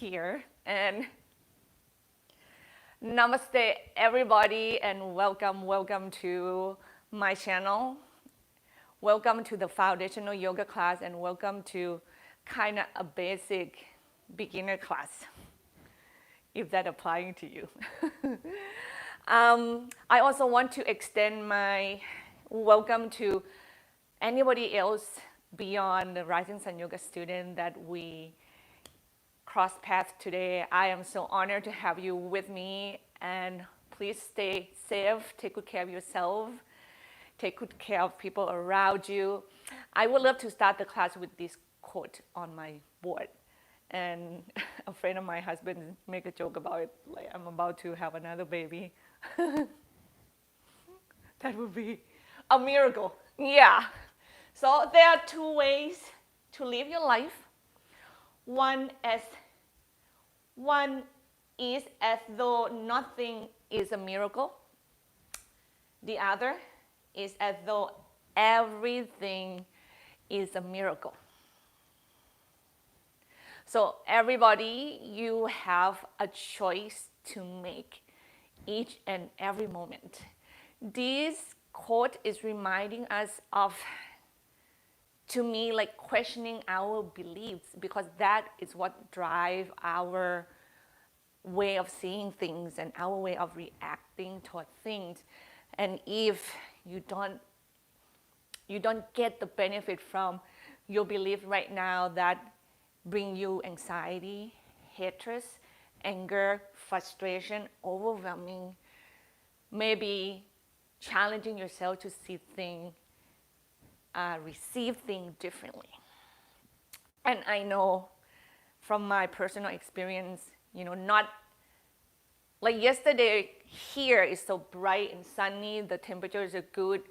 here. And Namaste, everybody, and welcome to my channel. Welcome to the foundational yoga class, and welcome to kind of a basic beginner class, if that applying to you. I also want to extend my welcome to anybody else beyond the Rising Sun Yoga student that we cross paths today. I am so honored to have you with me, and please stay safe, take good care of yourself, take good care of people around you. I would love to start the class with this quote on my board. And a friend of my husband make a joke about it, like I'm about to have another baby. That would be a miracle. Yeah. So there are two ways to live your life. One is as though nothing is a miracle. The other is as though everything is a miracle. So everybody, you have a choice to make each and every moment. This quote is reminding us of, to me, like questioning our beliefs, because that is what drives our way of seeing things and our way of reacting toward things. And if you don't get the benefit from your belief right now that bring you anxiety, hatred, anger, frustration, overwhelming, maybe challenging yourself to see things, receive things differently. And I know from my personal experience, not like yesterday here is so bright and sunny, the temperatures are good.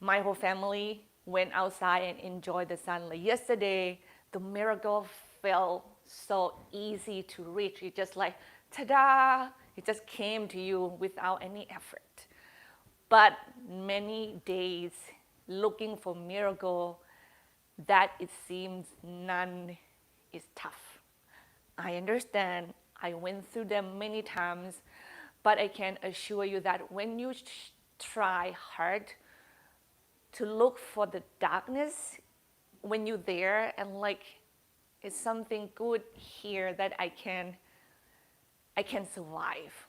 My whole family went outside and enjoyed the sun. Like yesterday, the miracle felt so easy to reach. It just like, ta-da, it just came to you without any effort. But many days looking for miracle, that it seems none is tough. I understand. I went through them many times, but I can assure you that when you try hard to look for the darkness, when you're there and like, it's something good here that I can survive.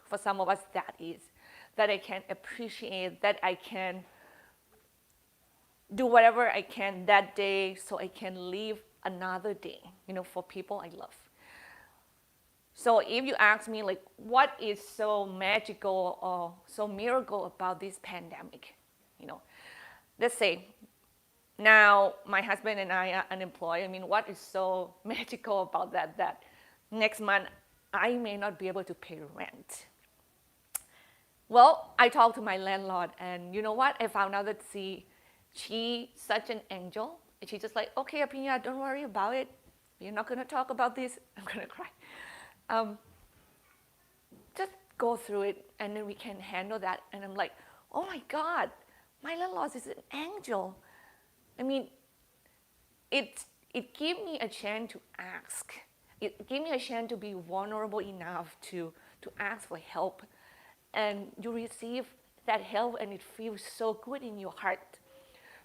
For some of us, that is, that I can appreciate, that I can do whatever I can that day so I can live another day, for people I love. So if you ask me, like, what is so magical or so miracle about this pandemic? Let's say now my husband and I are unemployed. I mean, what is so magical about that? That next month I may not be able to pay rent. Well, I talked to my landlord, and you know what? I found out that she's such an angel. And she's just like, okay, Aphinya, don't worry about it. You're not going to talk about this. I'm going to cry. Just go through it, and then we can handle that. And I'm like, oh my God, my landlord is an angel. I mean, it gave me a chance to ask. It gave me a chance to be vulnerable enough to ask for help. And you receive that help, and it feels so good in your heart.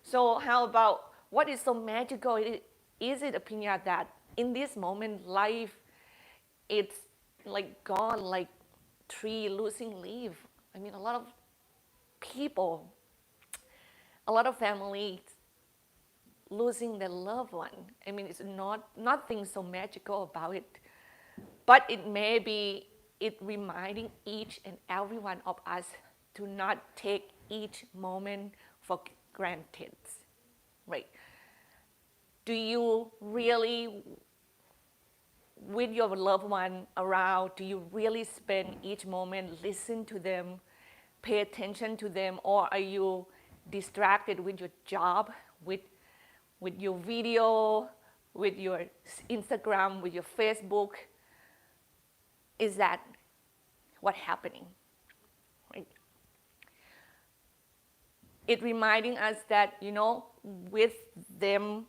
So how about, what is so magical? Is it, Aphinya, that in this moment, life, it's like gone, like tree losing leaf? I mean, a lot of people, a lot of families losing their loved one. I mean, it's nothing so magical about it, but it may be it reminding each and every one of us to not take each moment for granted, right? Do you really, with your loved one around, do you really spend each moment, listen to them, pay attention to them, or are you distracted with your job, with your video, with your Instagram, with your Facebook? Is that what's happening? Right? It reminding us that, with them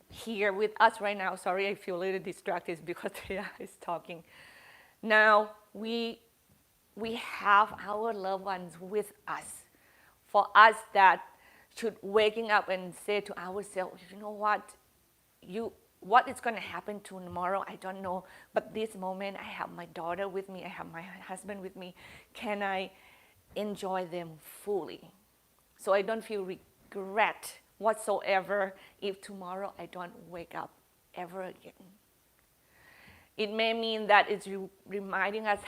here with us right now. Sorry, I feel a little distracted because Thea is talking. Now we have our loved ones with us. For us that should waking up and say to ourselves, you know what is going to happen tomorrow, I don't know. But this moment, I have my daughter with me, I have my husband with me. Can I enjoy them fully? So I don't feel regret whatsoever if tomorrow I don't wake up ever again. It may mean that it's reminding us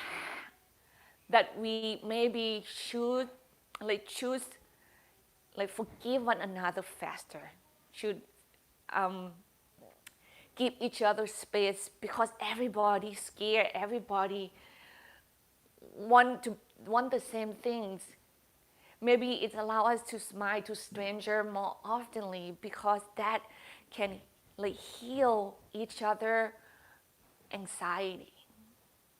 that we maybe should choose forgive one another faster, should give each other space, because everybody's scared, everybody want the same things. Maybe it allows us to smile to stranger more oftenly, because that can heal each other anxiety.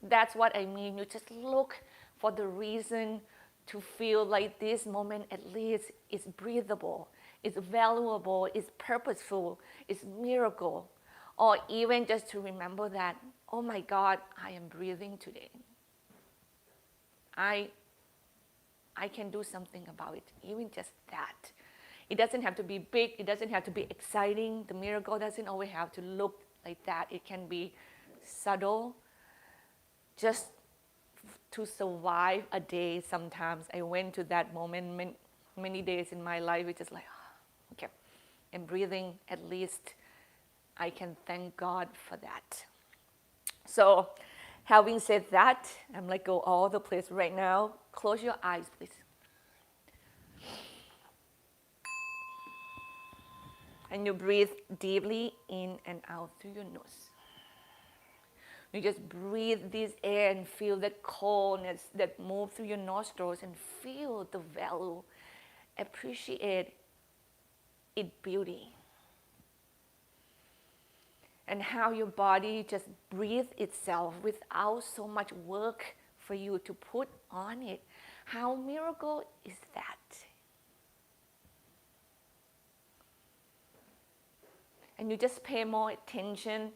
That's what I mean. You just look for the reason to feel like this moment at least is breathable, is valuable, is purposeful, is miracle. Or even just to remember that, oh my God, I am breathing today. I can do something about it, even just that. It doesn't have to be big, it doesn't have to be exciting. The miracle doesn't always have to look like that. It can be subtle, just to survive a day. Sometimes I went to that moment many days in my life. It's just like, okay, I'm breathing, at least I can thank God for that. So having said that, I'm go all the place right now. Close your eyes, please. And you breathe deeply in and out through your nose. You just breathe this air and feel that coldness that moves through your nostrils, and feel the value, appreciate its beauty. And how your body just breathes itself without so much work for you to put on it. How miracle is that? And you just pay more attention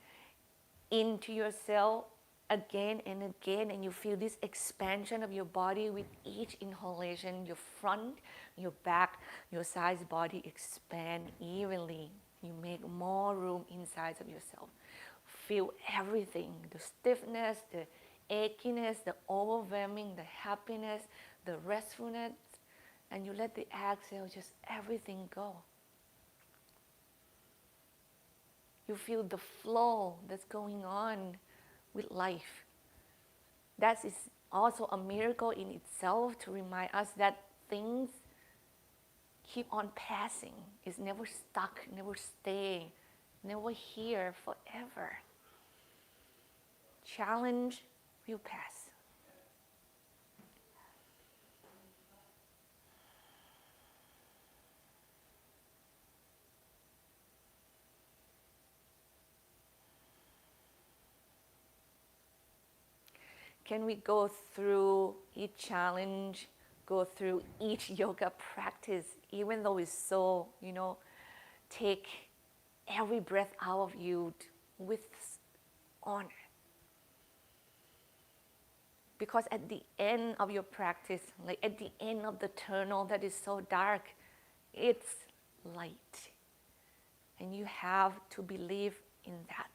into yourself again and again, and you feel this expansion of your body with each inhalation. Your front, your back, your sides body expand evenly. You make more room inside of yourself. Feel everything, the stiffness, the achiness, the overwhelming, the happiness, the restfulness, and you let the exhale just everything go. You feel the flow that's going on with life. That is also a miracle in itself, to remind us that things keep on passing. It's never stuck, never stay, never here forever. Challenge will pass. Can we go through each challenge, go through each yoga practice, even though it's so, take every breath out of you with honor. Because at the end of your practice, at the end of the tunnel that is so dark, it's light. And you have to believe in that.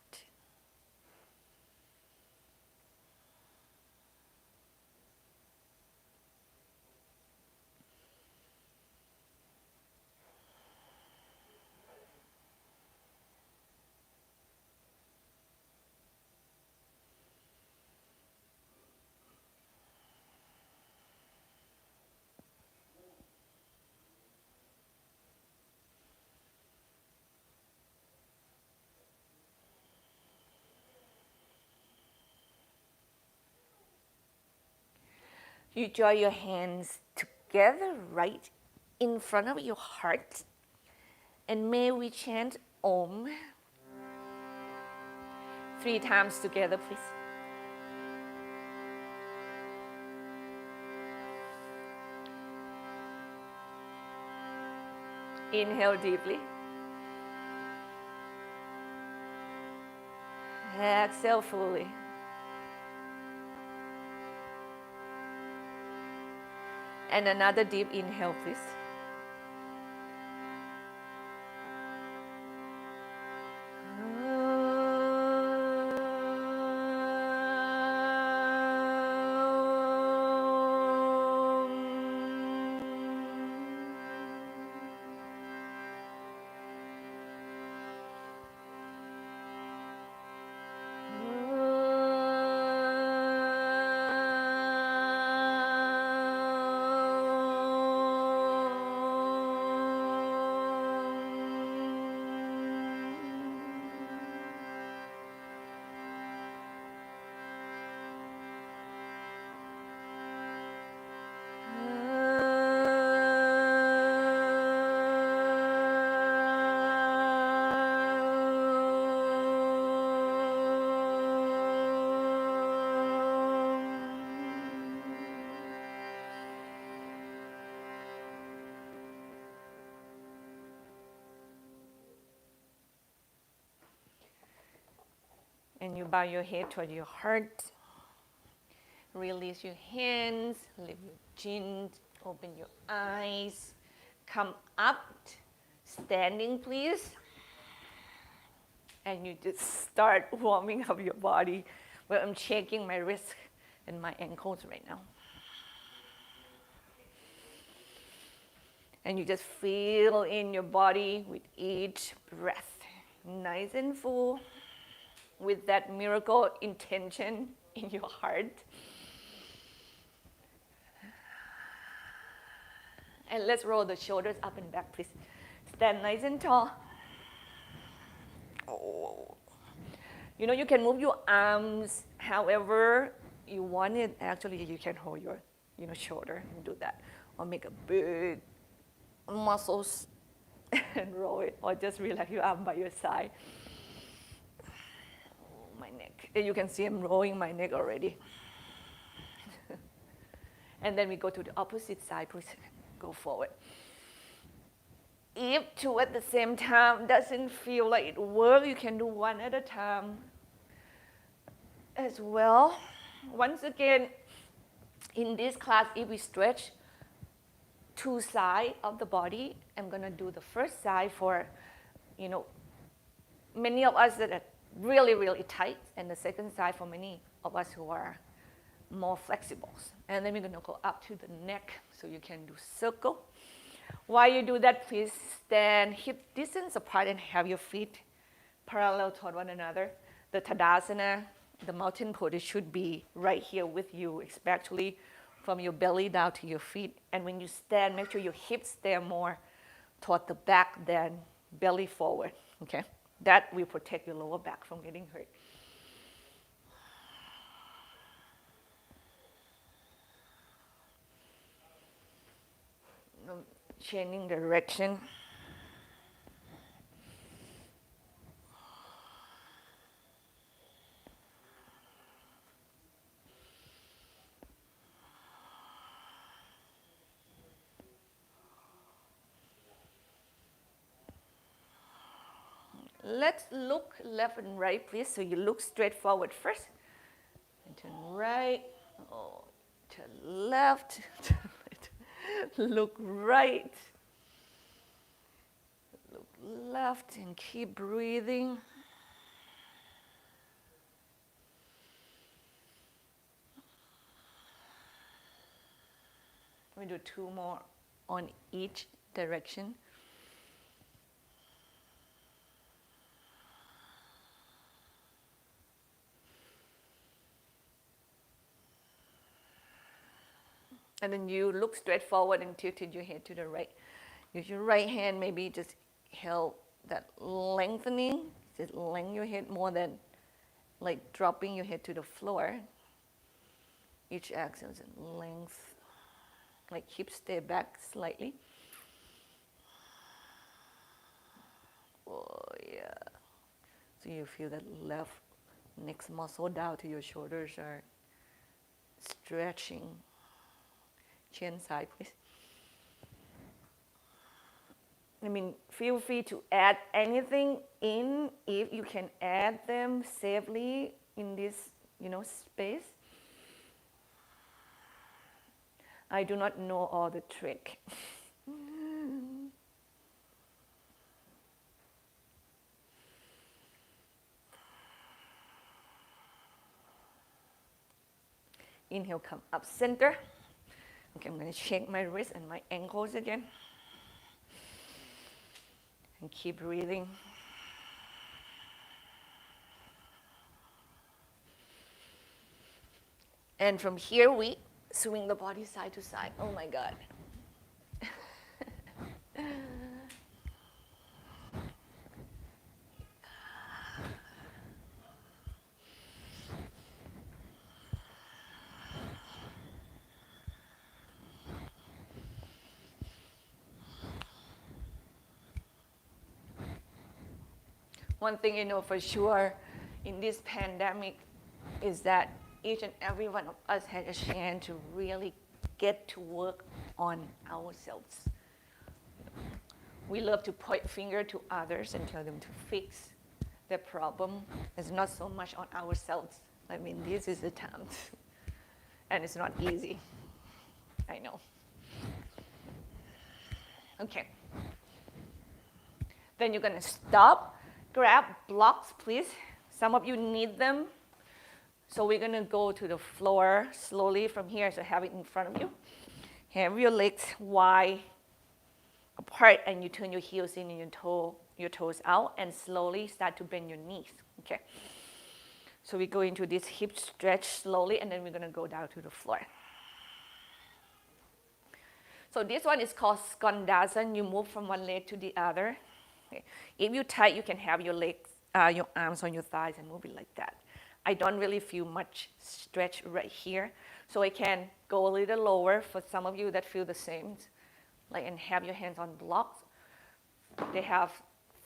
You draw your hands together right in front of your heart, and may we chant Om 3 times together, please. Inhale deeply. Exhale fully. And another deep inhale, please. And you bow your head toward your heart. Release your hands, lift your chin, open your eyes. Come up, standing please. And you just start warming up your body. Well, I'm shaking my wrists and my ankles right now. And you just feel in your body with each breath, nice and full, with that miracle intention in your heart. And let's roll the shoulders up and back, please. Stand nice and tall. Oh. You know, you can move your arms however you want it. Actually, you can hold your shoulder and do that. Or make a big muscles and roll it. Or just relax your arm by your side. Oh, my neck. And you can see I'm rolling my neck already. And then we go to the opposite side, please. Go forward. If two at the same time doesn't feel like it works, you can do one at a time as well. Once again, in this class, if we stretch two sides of the body, I'm going to do the first side for, many of us that are really, really tight, and the second side for many of us who are more flexible. And then we're going to go up to the neck, so you can do circle. While you do that, please stand hip distance apart and have your feet parallel toward one another. The Tadasana, the mountain pose, should be right here with you, especially from your belly down to your feet. And when you stand, make sure your hips stay more toward the back than belly forward, okay? That will protect your lower back from getting hurt. Changing direction. Let's look left and right, please. So you look straight forward first. And turn right, turn left, look right, look left, and keep breathing. We do two more on each direction. And then you look straight forward and tilted your head to the right. Use your right hand, maybe just help that lengthening. Just lengthen your head more than like dropping your head to the floor. Each exhale is length, like hips stay back slightly. Oh yeah. So you feel that left neck muscle down to your shoulders are stretching. Chin side, please. I mean, feel free to add anything in if you can add them safely in this, space. I do not know all the trick. Inhale, come up center. Okay, I'm going to shake my wrist and my ankles again. And keep breathing. And from here, we swing the body side to side. Oh my God. One thing you know for sure in this pandemic is that each and every one of us had a chance to really get to work on ourselves. We love to point finger to others and tell them to fix their problem. It's not so much on ourselves. I mean, this is the time. And it's not easy. I know. Okay. Then you're going to stop. Grab blocks, please. Some of you need them. So we're going to go to the floor slowly from here. So have it in front of you. Have your legs wide apart, and you turn your heels in and your toes out, and slowly start to bend your knees. Okay. So we go into this hip stretch slowly, and then we're going to go down to the floor. So this one is called Skandasana. You move from one leg to the other. Okay. If you're tight, you can have your legs, your arms on your thighs and move it like that. I don't really feel much stretch right here, so I can go a little lower for some of you that feel the same, and have your hands on blocks. They have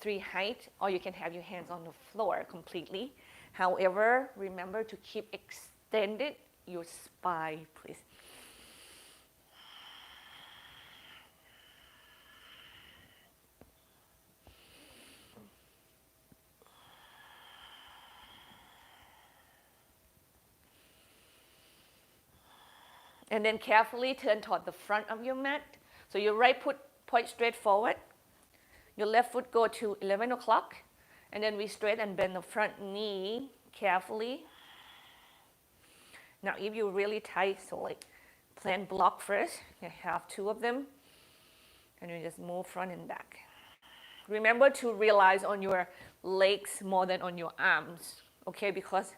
3 height, or you can have your hands on the floor completely. However, remember to keep extended your spine, please. And then carefully turn toward the front of your mat. So your right foot point straight forward. Your left foot go to 11 o'clock. And then we straight and bend the front knee carefully. Now if you're really tight, so plant block first. You have 2 of them. And you just move front and back. Remember to realize on your legs more than on your arms. Okay, because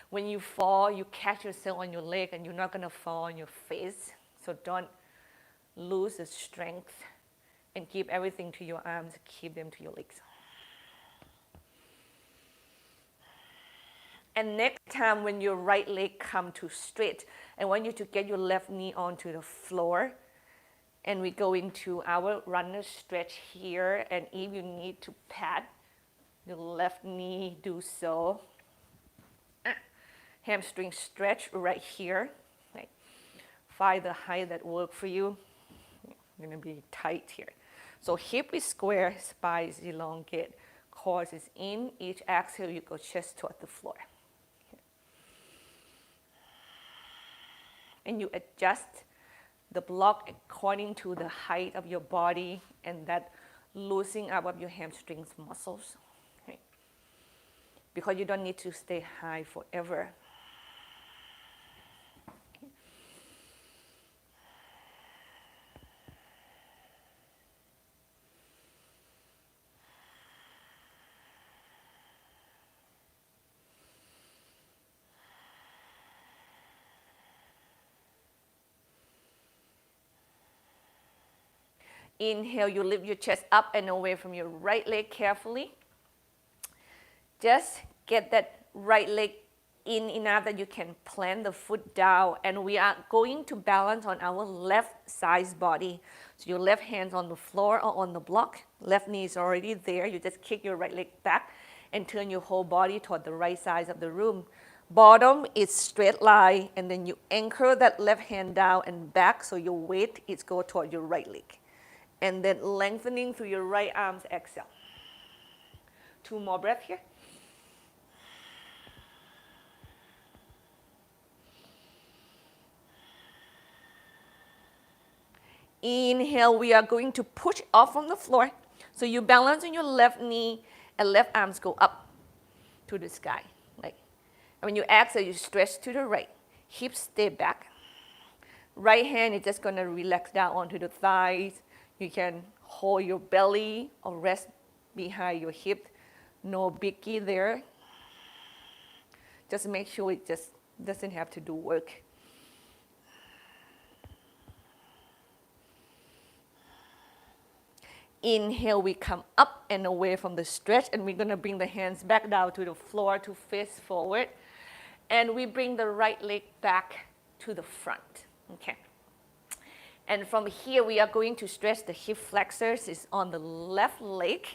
when you fall, you catch yourself on your leg and you're not going to fall on your face. So don't lose the strength and keep everything to your arms, keep them to your legs. And next time when your right leg come to straight, I want you to get your left knee onto the floor. And we go into our runner stretch here. And if you need to pat your left knee, do so. Hamstring stretch right here. Find the height that works for you. You're going to be tight here. So hip is square, spine is elongate, core is in. Each exhale, you go chest toward the floor. And you adjust the block according to the height of your body and that loosening up of your hamstrings muscles. Because you don't need to stay high forever. Inhale, you lift your chest up and away from your right leg carefully. Just get that right leg in enough that you can plant the foot down. And we are going to balance on our left side body. So your left hand's on the floor or on the block. Left knee is already there. You just kick your right leg back and turn your whole body toward the right side of the room. Bottom is straight line, and then you anchor that left hand down and back so your weight is go toward your right leg. And then lengthening through your right arms, exhale. 2 more breaths here. Inhale, we are going to push off from the floor. So you balance on your left knee and left arms go up to the sky. Like, and when you exhale, you stretch to the right. Hips stay back. Right hand is just going to relax down onto the thighs. You can hold your belly or rest behind your hip. No biggie there. Just make sure it just doesn't have to do work. Inhale, we come up and away from the stretch, and we're going to bring the hands back down to the floor to face forward. And we bring the right leg back to the front. Okay. And from here, we are going to stretch the hip flexors. It's on the left leg.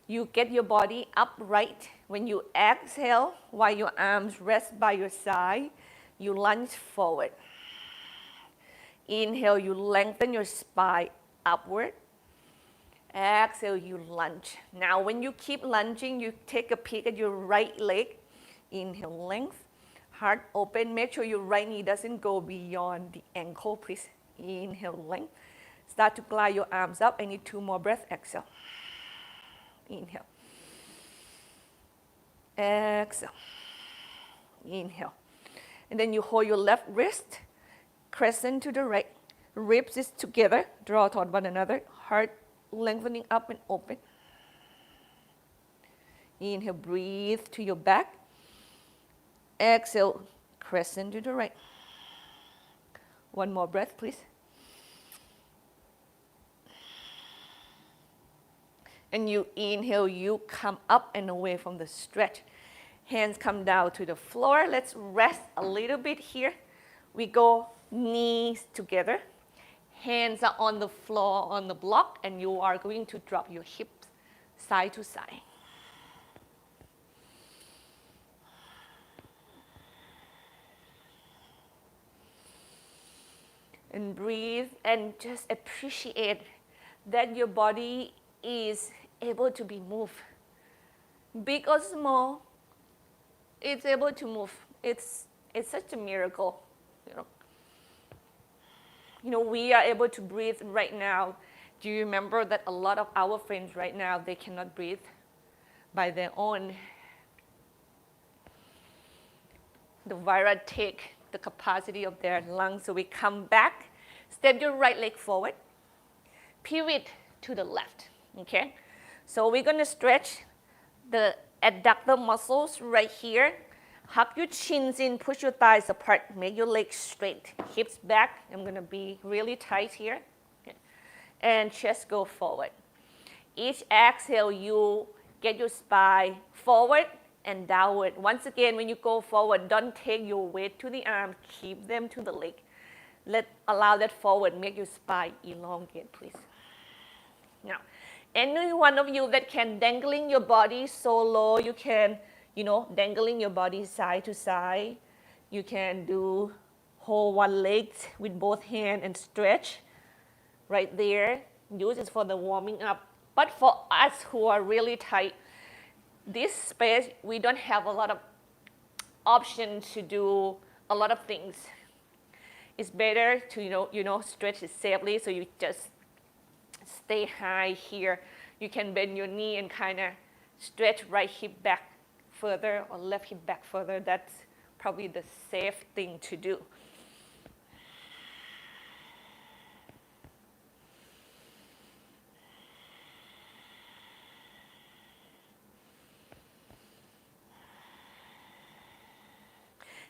You get your body upright. When you exhale, while your arms rest by your side, you lunge forward. Inhale, you lengthen your spine upward. Exhale, you lunge. Now, when you keep lunging, you take a peek at your right leg. Inhale, length. Heart open. Make sure your right knee doesn't go beyond the ankle, please. Inhale, length. Start to glide your arms up. I need 2 more breaths. Exhale. Inhale. Exhale. Inhale. And then you hold your left wrist, crescent to the right. Ribs is together. Draw toward one another. Heart lengthening up and open. Inhale, breathe to your back. Exhale, crescent to the right. 1 more breath, please. And you inhale, you come up and away from the stretch. Hands come down to the floor. Let's rest a little bit here. We go knees together. Hands are on the floor, on the block, and you are going to drop your hips side to side. And breathe and just appreciate that your body is able to be moved. Big or small, it's able to move. It's such a miracle, we are able to breathe right now. Do you remember that a lot of our friends right now, they cannot breathe by their own? The virus take the capacity of their lungs. So we come back, step your right leg forward, pivot to the left, okay? So we're gonna stretch the adductor muscles right here. Hug your chins in, push your thighs apart, make your legs straight, hips back. I'm gonna be really tight here. Okay. And chest go forward. Each exhale, you get your spine forward and downward. Once again, when you go forward, don't take your weight to the arm, keep them to the leg. Allow that forward, make your spine elongate, please. Now, any one of you that can dangling your body so low, you can dangling your body side to side. You can do hold one leg with both hands and stretch right there. Use it for the warming up. But for us who are really tight, this space, we don't have a lot of options to do a lot of things. It's better to, stretch it safely, so you just stay high here. You can bend your knee and kind of stretch right hip back further or left hip back further. That's probably the safe thing to do.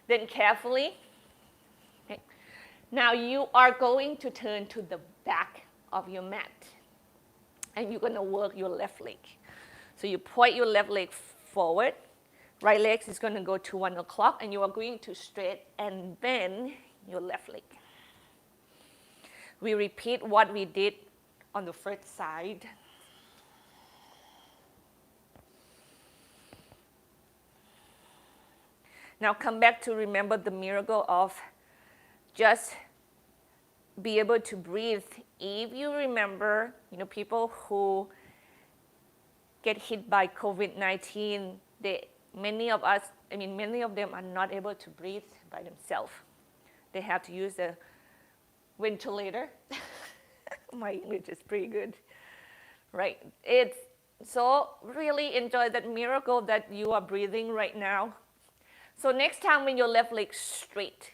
Then carefully, okay. Now you are going to turn to the back of your mat, and you're gonna work your left leg. So you point your left leg forward. Right leg is going to go to 1 o'clock, and you are going to straight and bend your left leg. We repeat what we did on the first side. Now come back to remember the miracle of just be able to breathe. If you remember, people who get hit by COVID-19, many of them are not able to breathe by themselves. They have to use a ventilator. My English is pretty good, right? So really enjoy that miracle that you are breathing right now. So next time when your left leg straight,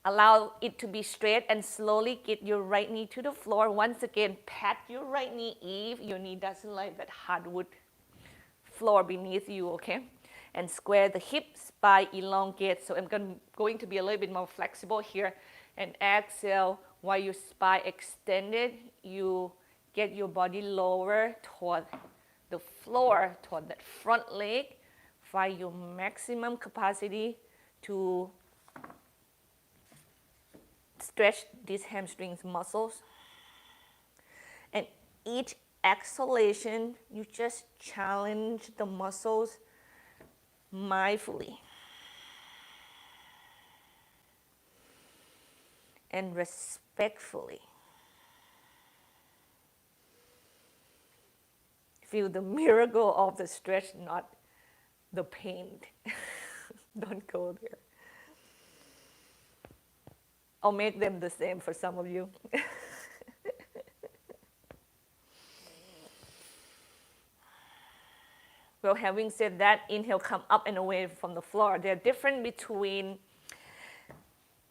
allow it to be straight and slowly get your right knee to the floor. Once again, pat your right knee if your knee doesn't like that hardwood floor beneath you, okay? And square the hips, spine elongate. So I'm going to be a little bit more flexible here. And exhale, while your spine extended, you get your body lower toward the floor, toward that front leg. Find your maximum capacity to stretch these hamstrings muscles. And each exhalation, you just challenge the muscles mindfully and respectfully. Feel the miracle of the stretch, not the pain. Don't go there. I'll make them the same for some of you. Well, having said that, inhale, come up and away from the floor. They're different between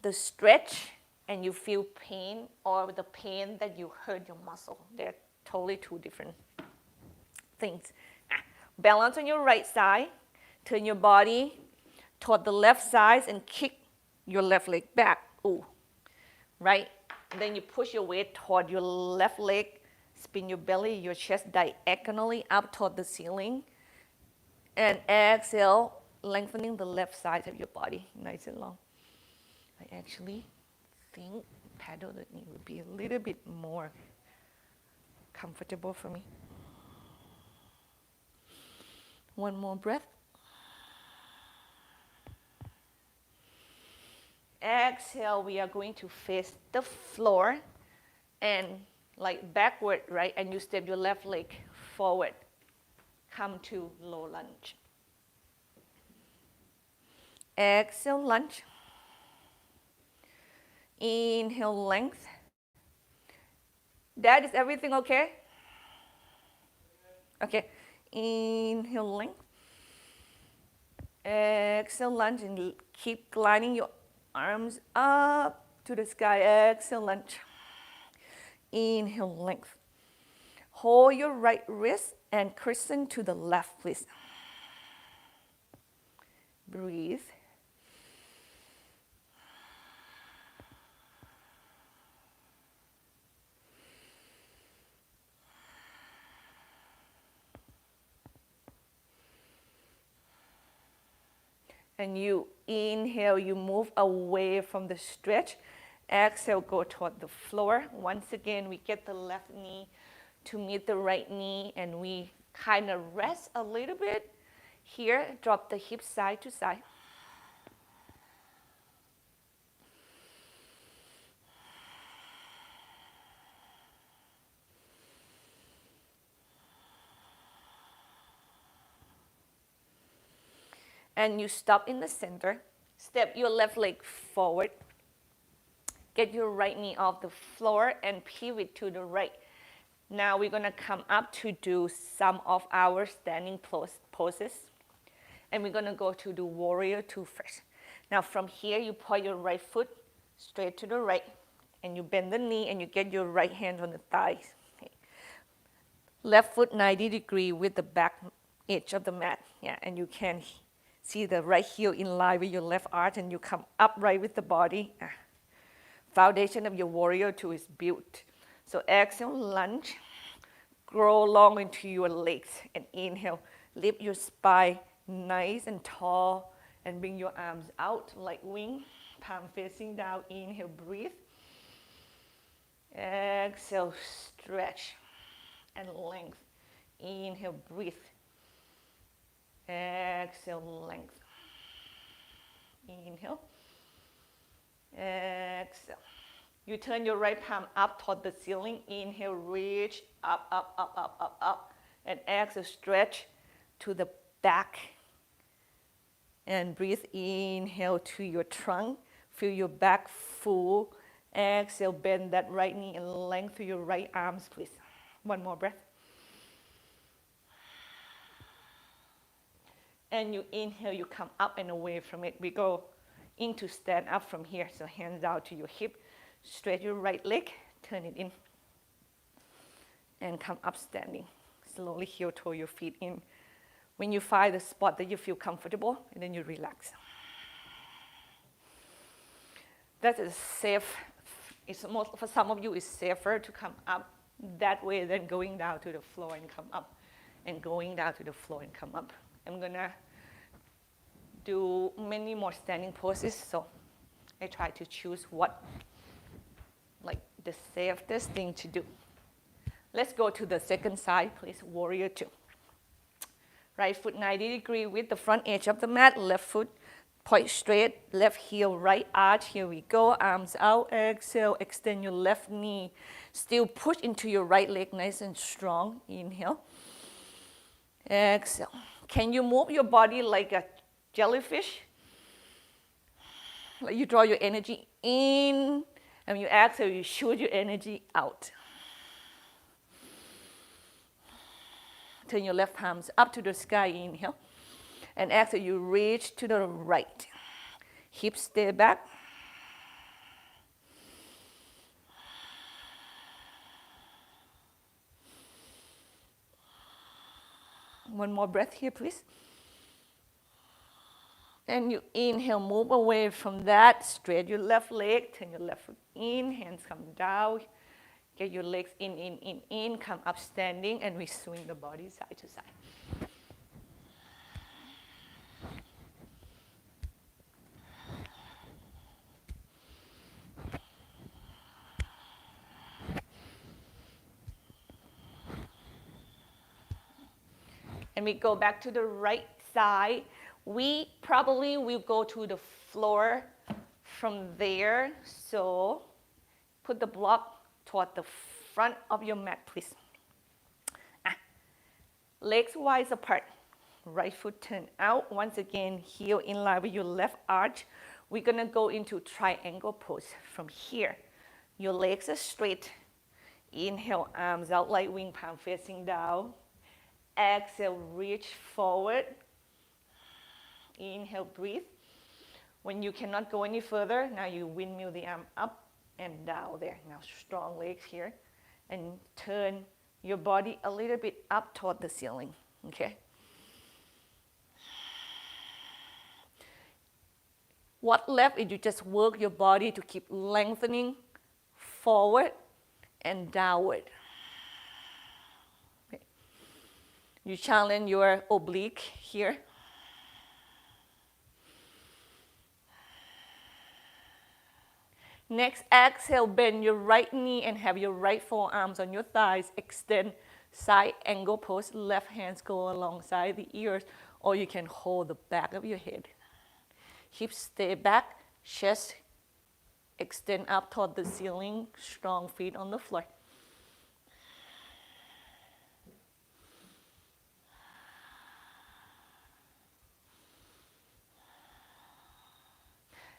the stretch and you feel pain or the pain that you hurt your muscle. They're totally two different things. Balance on your right side. Turn your body toward the left side and kick your left leg back. Ooh. Right? And then you push your weight toward your left leg. Spin your belly, your chest diagonally up toward the ceiling. And exhale, lengthening the left side of your body, nice and long. I actually think paddle the knee would be a little bit more comfortable for me. One more breath. Exhale, we are going to face the floor and like backward, right? And you step your left leg forward. Come to low lunge. Exhale, lunge. Inhale, length. Dad, is everything okay? Okay. Inhale, length. Exhale, lunge, and keep gliding your arms up to the sky. Exhale, lunge. Inhale, length. Hold your right wrist and crescent to the left, please. Breathe. And you inhale, you move away from the stretch. Exhale, go toward the floor. Once again, we get the left knee to meet the right knee, and we kind of rest a little bit. Here, drop the hips side to side. And you stop in the center. Step your left leg forward. Get your right knee off the floor and pivot to the right. Now we're going to come up to do some of our standing poses. And we're going to go to do warrior two first. Now from here, you point your right foot straight to the right. And you bend the knee and you get your right hand on the thighs. Okay. Left foot 90 degrees with the back edge of the mat. Yeah, and you can see the right heel in line with your left arch, and you come upright with the body. Foundation of your warrior two is built. So exhale, lunge, grow long into your legs, and inhale, lift your spine nice and tall, and bring your arms out like wing, palm facing down. Inhale, breathe. Exhale, stretch and length. Inhale, breathe. Exhale, length. Inhale. Exhale. You turn your right palm up toward the ceiling. Inhale, reach up, up, up, up, up, up. And exhale, stretch to the back. And breathe, inhale to your trunk. Feel your back full. Exhale, bend that right knee and lengthen your right arms, please. One more breath. And you inhale, you come up and away from it. We go into stand up from here. So hands down to your hip. Stretch your right leg, turn it in. And come up standing. Slowly heel toe your feet in. When you find the spot that you feel comfortable, and then you relax. That is safe. It's most, for some of you, it's safer to come up that way than going down to the floor and come up. And going down to the floor and come up. I'm going to do many more standing poses, so I try to choose what, like, the safest thing to do. Let's go to the second side, please. Warrior two. Right foot 90 degrees with the front edge of the mat. Left foot point straight. Left heel, right arch. Here we go. Arms out. Exhale. Extend your left knee. Still push into your right leg nice and strong. Inhale. Exhale. Can you move your body like a jellyfish? Like you draw your energy in. And when you exhale, you shoot your energy out. Turn your left palms up to the sky, inhale. And exhale, you reach to the right. Hips stay back. One more breath here, please. And you inhale, move away from that. Straight your left leg, turn your left foot in, hands come down. Get your legs in, come up standing, and we swing the body side to side. And we go back to the right side. We probably will go to the floor from there. So put the block toward the front of your mat, please. Legs wide apart. Right foot turn out. Once again, heel in line with your left arch. We're going to go into triangle pose from here. Your legs are straight. Inhale, arms out like wing, palm facing down. Exhale, reach forward. Inhale, breathe. When you cannot go any further, now you windmill the arm up and down there. Now strong legs here. And turn your body a little bit up toward the ceiling. Okay? What left is you just work your body to keep lengthening forward and downward. Okay. You challenge your oblique here. Next, exhale, bend your right knee and have your right forearms on your thighs. Extend side angle pose. Left hands go alongside the ears, or you can hold the back of your head. Hips stay back, chest extend up toward the ceiling, strong feet on the floor.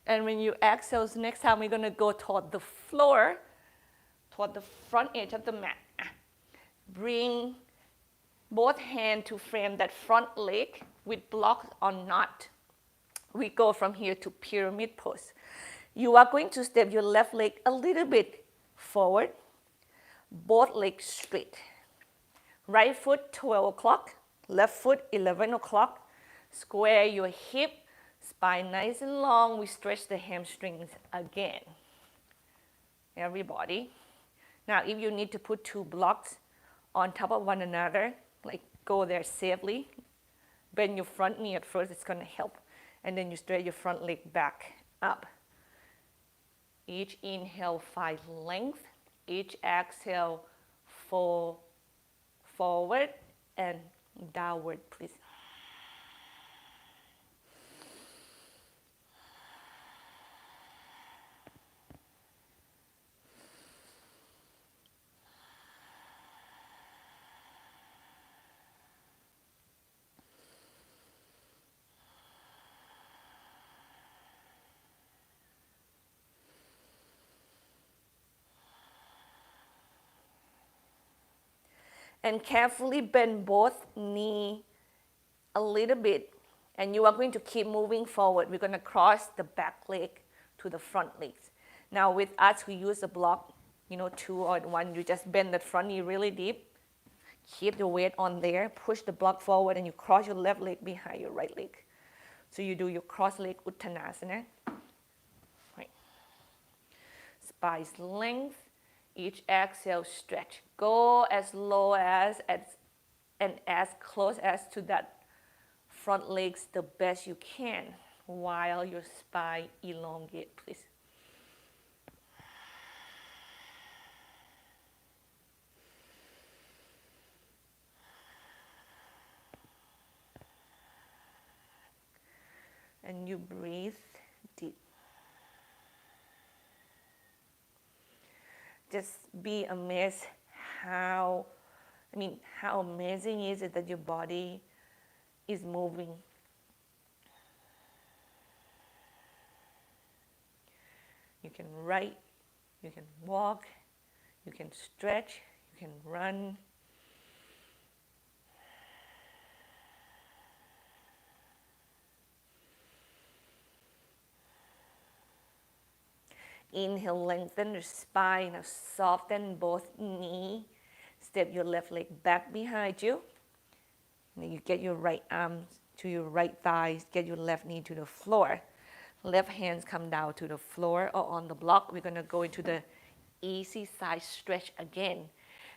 And when you exhale, next time we're going to go toward the floor, toward the front edge of the mat. Bring both hands to frame that front leg with blocks or not. We go from here to pyramid pose. You are going to step your left leg a little bit forward, both legs straight. Right foot 12 o'clock, left foot 11 o'clock. Square your hip. Spine nice and long. We stretch the hamstrings again. Everybody. Now, if you need to put two blocks on top of one another, like go there safely, bend your front knee at first, it's going to help. And then you stretch your front leg back up. Each inhale, find length. Each exhale, fall forward and downward, please. And carefully bend both knee a little bit. And you are going to keep moving forward. We're going to cross the back leg to the front legs. Now with us, we use a block, 2 or 1. You just bend the front knee really deep. Keep the weight on there. Push the block forward and you cross your left leg behind your right leg. So you do your cross leg Uttanasana. Right. Spine length. Each exhale, stretch. Go as low as and as close as to that front legs the best you can while your spine elongate, please. And you breathe deep. Just be amazed how amazing is it that your body is moving. You can write, you can walk, you can stretch, you can run. Inhale, lengthen your spine, soften both knees. Step your left leg back behind you. Then you get your right arm to your right thighs, get your left knee to the floor. Left hands come down to the floor or on the block. We're going to go into the easy side stretch again.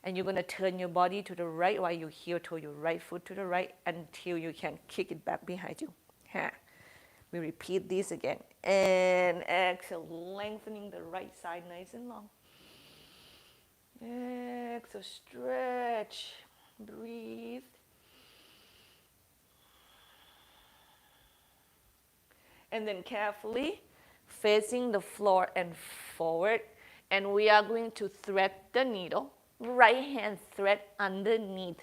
And you're going to turn your body to the right while you heel to your right foot to the right until you can kick it back behind you. We repeat this again. And exhale, lengthening the right side nice and long. Exhale, stretch, breathe. And then carefully facing the floor and forward. And we are going to thread the needle. Right hand thread underneath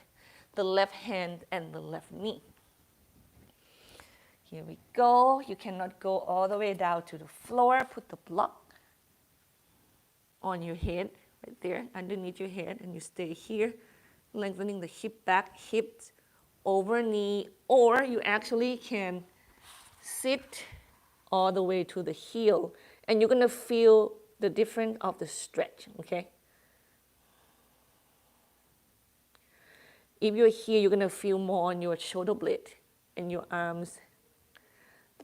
the left hand and the left knee. Here we go. You cannot go all the way down to the floor. Put the block on your head, right there, underneath your head, and you stay here, lengthening the hip back, hips over knee, or you actually can sit all the way to the heel, and you're gonna feel the difference of the stretch, okay? If you're here, you're gonna feel more on your shoulder blade and your arms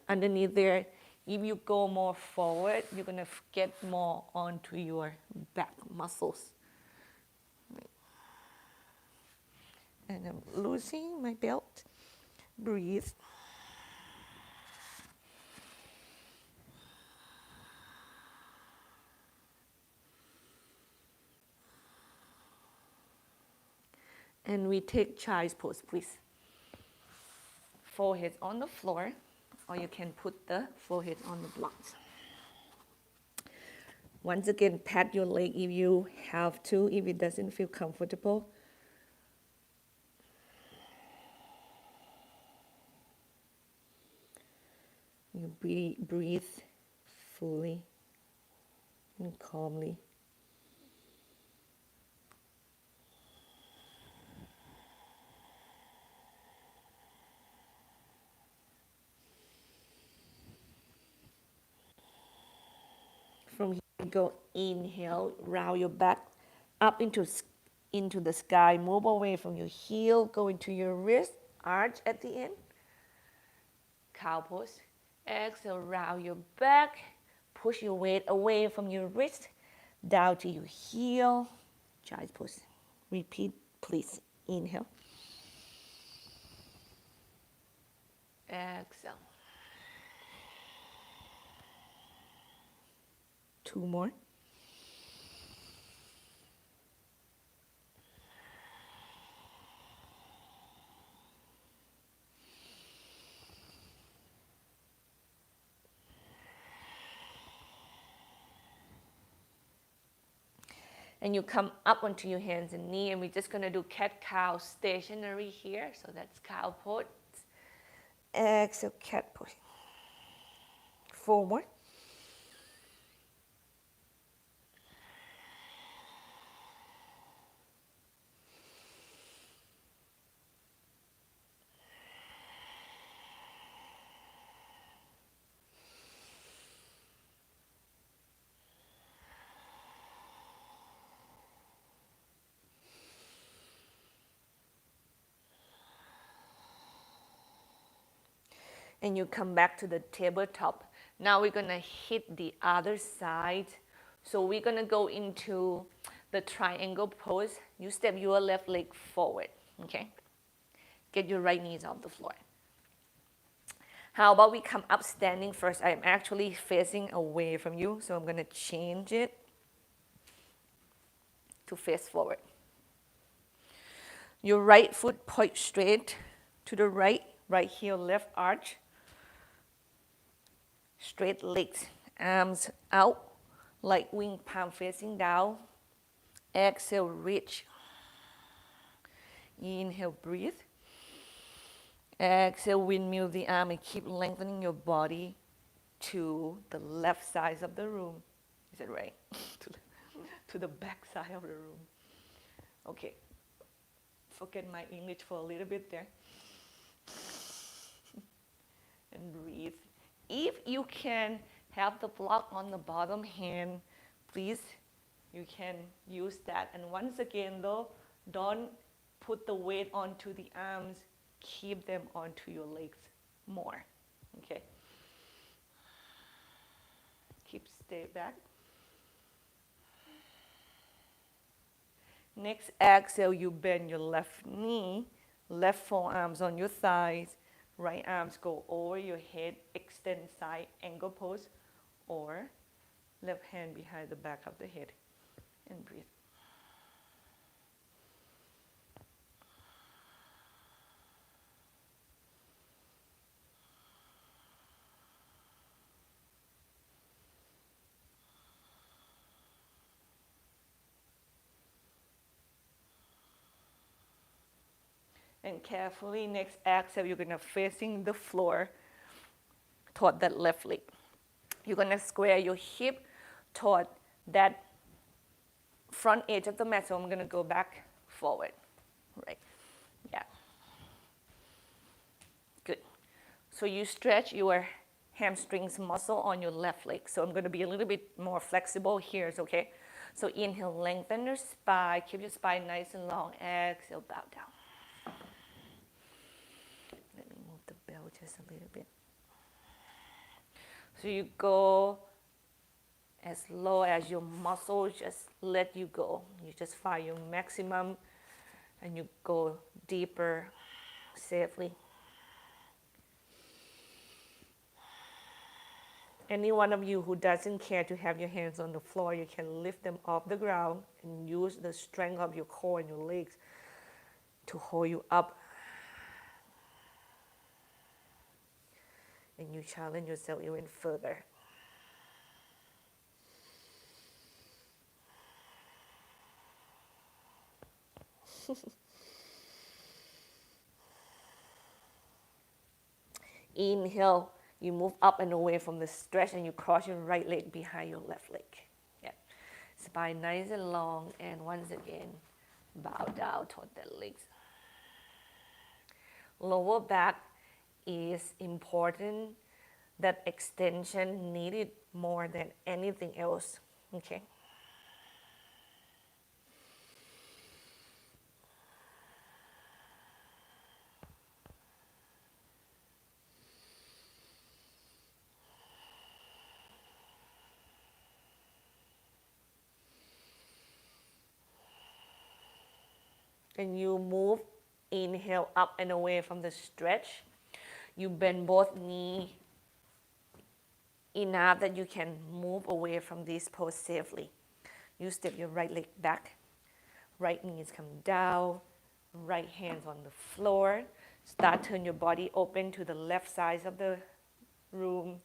underneath there. If you go more forward, you're gonna get more onto your back muscles. And I'm loosening my belt. Breathe. And we take child's pose, please. Forehead on the floor, or you can put the forehead on the blocks. Once again, pat your leg if you have to, if it doesn't feel comfortable. You breathe fully and calmly. From here, go inhale, round your back up into the sky. Move away from your heel, go into your wrist, arch at the end. Cow pose. Exhale, round your back. Push your weight away from your wrist, down to your heel. Child's pose. Repeat, please. Inhale. Exhale. 2 more. And you come up onto your hands and knees, and we're just going to do cat-cow stationary here. So that's cow pose. Exhale, cat pose. 4 more. And you come back to the tabletop. Now we're gonna hit the other side. So we're gonna go into the triangle pose. You step your left leg forward, okay? Get your right knees off the floor. How about we come up standing first? I'm actually facing away from you, so I'm gonna change it to face forward. Your right foot point straight to the right, right heel, left arch. Straight legs, arms out, like wing, palm facing down. Exhale, reach. Inhale, breathe. Exhale, windmill the arm and keep lengthening your body to the left side of the room. Is that right? to the back side of the room. Okay. Forget my English for a little bit there. And breathe. If you can have the block on the bottom hand, please, you can use that. And once again though, don't put the weight onto the arms, keep them onto your legs more, okay? Stay back. Next exhale, you bend your left knee, left forearms on your thighs, right arms go over your head, extend side angle pose, or left hand behind the back of the head, and breathe. And carefully, next exhale, you're gonna facing the floor toward that left leg. You're gonna square your hip toward that front edge of the mat. So I'm gonna go back forward, right? Yeah. Good. So you stretch your hamstrings muscle on your left leg. So I'm gonna be a little bit more flexible here, okay? So inhale, lengthen your spine, keep your spine nice and long. Exhale, bow down. Let me move the bell just a little bit. So you go as low as your muscles just let you go. You just find your maximum and you go deeper safely. Any one of you who doesn't care to have your hands on the floor, you can lift them off the ground and use the strength of your core and your legs to hold you up. And you challenge yourself even further. Inhale, you move up and away from the stretch and you cross your right leg behind your left leg. Yeah. Spine nice and long, and once again, bow down toward the legs. Lower back is important. That extension needed more than anything else, okay? And you move, inhale up and away from the stretch. You bend both knees enough that you can move away from this pose safely. You step your right leg back, right knees come down, right hands on the floor. Start turn your body open to the left side of the room.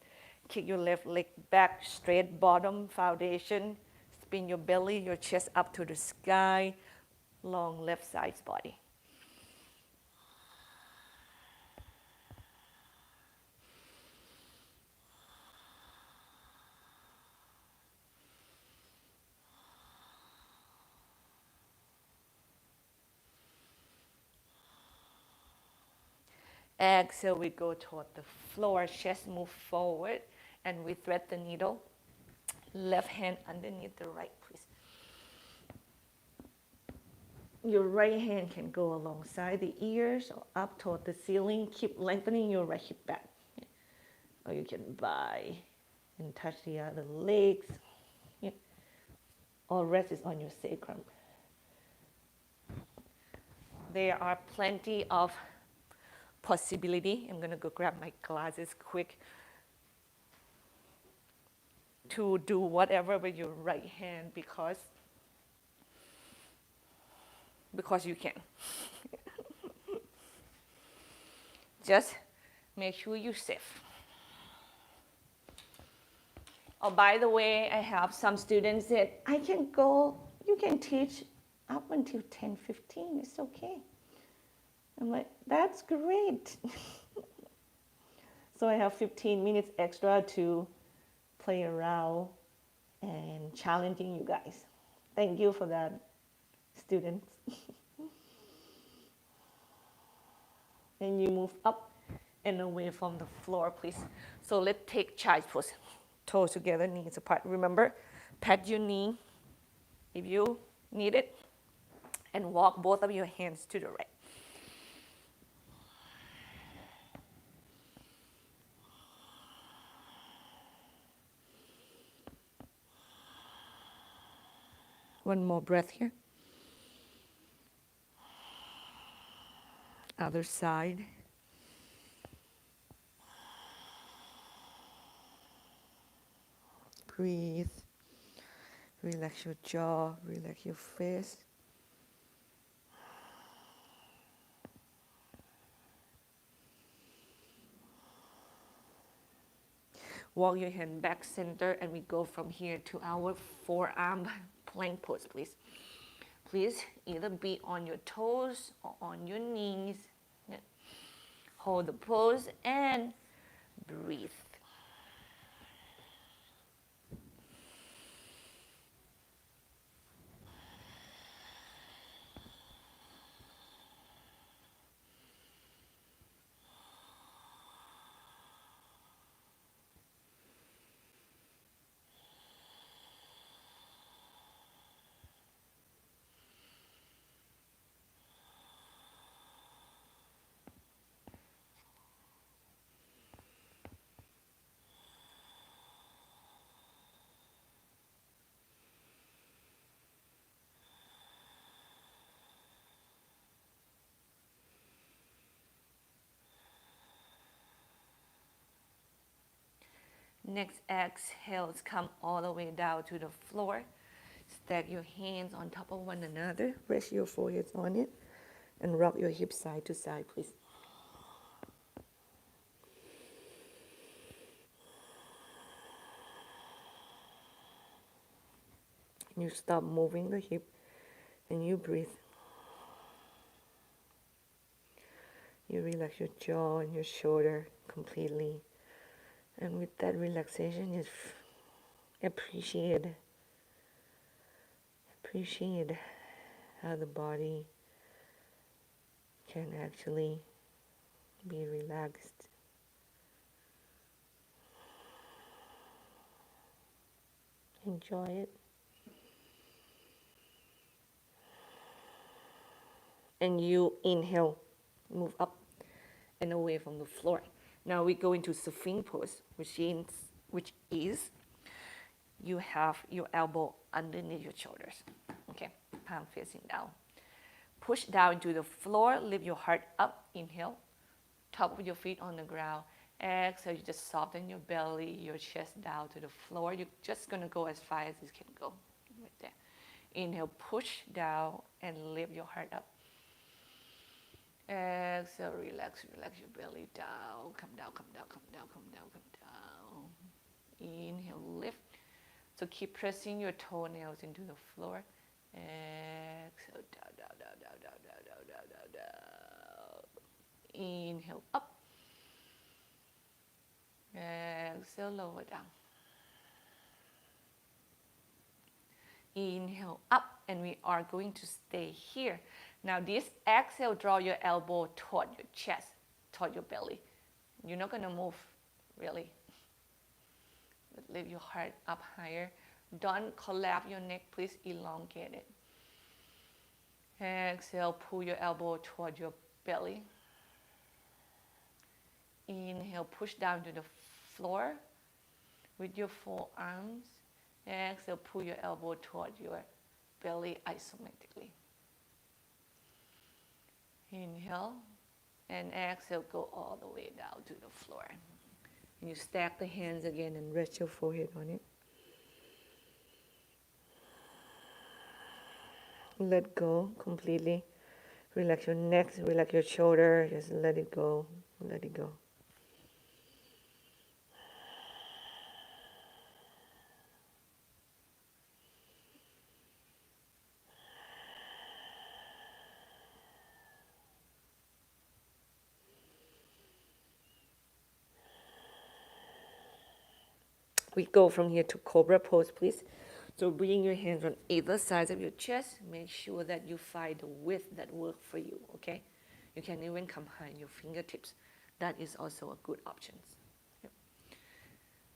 Kick your left leg back, straight bottom foundation. Spin your belly, your chest up to the sky. Long left side body. Exhale, we go toward the floor, chest move forward, and we thread the needle. Left hand underneath the right, please. Your right hand can go alongside the ears or up toward the ceiling. Keep lengthening your right hip back. Or you can bye and touch the other legs. Yeah. All rest is on your sacrum. There are plenty of possibility. I'm gonna go grab my glasses quick to do whatever with your right hand because you can. Just make sure you're safe. Oh, by the way, I have some students that I can go, you can teach up until 10:15. It's okay. I'm like, that's great. So I have 15 minutes extra to play around and challenging you guys. Thank you for that, students. And you move up and away from the floor, please. So let's take child's pose. Toes together, knees apart. Remember, pat your knee if you need it, and walk both of your hands to the right. One more breath here. Other side. Breathe. Relax your jaw, relax your face. Walk your hand back center, and we go from here to our forearm plank pose, please. Please either be on your toes or on your knees. Hold the pose and breathe. Next exhales, come all the way down to the floor. Stack your hands on top of one another. Rest your foreheads on it. And rock your hips side to side, please. You stop moving the hip and you breathe. You relax your jaw and your shoulder completely. And with that relaxation, just appreciate how the body can actually be relaxed. Enjoy it. And you inhale, move up and away from the floor. Now we go into Sphinx pose, which is you have your elbow underneath your shoulders. Okay, palm facing down. Push down into the floor, lift your heart up, inhale. Top of your feet on the ground. Exhale, you just soften your belly, your chest down to the floor. You're just gonna go as far as you can go, right there. Inhale, push down and lift your heart up. Exhale, relax your belly down. Come down. Inhale, lift. So keep pressing your toenails into the floor. Exhale, down. Inhale, up. Exhale, lower down. Inhale, up, and we are going to stay here. Now this exhale, draw your elbow toward your chest, toward your belly. You're not gonna move, really. But lift your heart up higher. Don't collapse your neck, please elongate it. Exhale, pull your elbow toward your belly. Inhale, push down to the floor with your forearms. Exhale, pull your elbow toward your belly isometrically. Inhale, and exhale, go all the way down to the floor. And you stack the hands again and rest your forehead on it. Let go completely. Relax your neck, relax your shoulder, just let it go, let it go. We go from here to Cobra pose, please. So bring your hands on either sides of your chest. Make sure that you find the width that works for you, okay? You can even combine your fingertips. That is also a good option. Yep.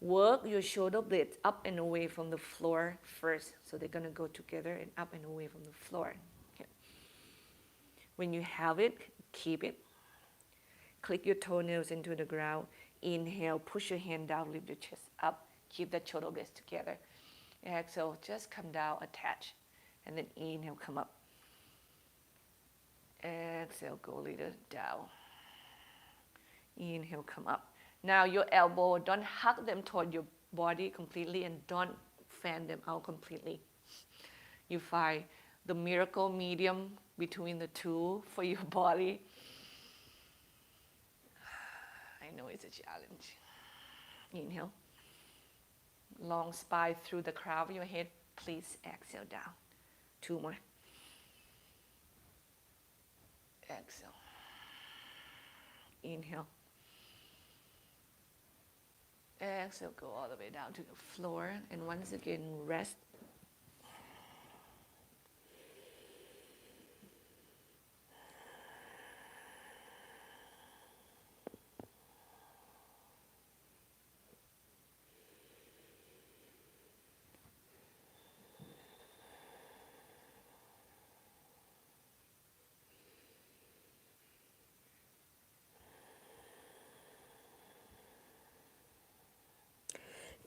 Work your shoulder blades up and away from the floor first. So they're going to go together and up and away from the floor. Okay. When you have it, keep it. Click your toenails into the ground. Inhale, push your hand down, lift your chest up. Keep the shoulder blades together. Exhale, just come down, attach. And then inhale, come up. Exhale, go a little down. Inhale, come up. Now your elbow, don't hug them toward your body completely and don't fan them out completely. You find the miracle medium between the two for your body. I know it's a challenge. Inhale. Long spine through the crown of your head. Please exhale down. 2 more. Exhale. Inhale. Exhale, go all the way down to the floor. And once again, rest.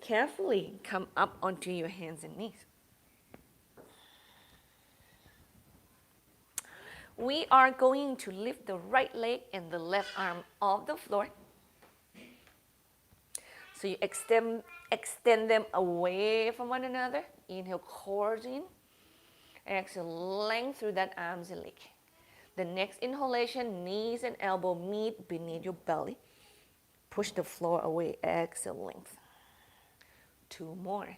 Carefully come up onto your hands and knees. We are going to lift the right leg and the left arm off the floor. So you extend them away from one another. Inhale, core in. Exhale, length through that arms and leg. The next inhalation, knees and elbow meet beneath your belly. Push the floor away. Exhale, length. 2 more.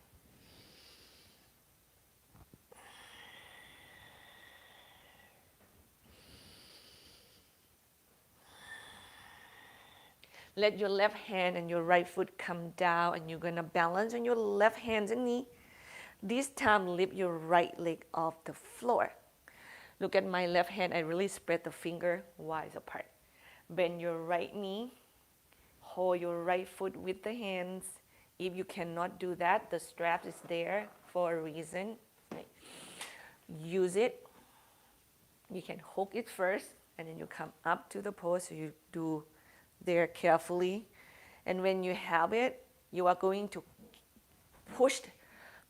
Let your left hand and your right foot come down, and you're going to balance on your left hands and knee. This time, lift your right leg off the floor. Look at my left hand. I really spread the finger wide apart. Bend your right knee. Hold your right foot with the hands. If you cannot do that, the strap is there for a reason. Right? Use it. You can hook it first, and then you come up to the pose. So you do there carefully. And when you have it, you are going to push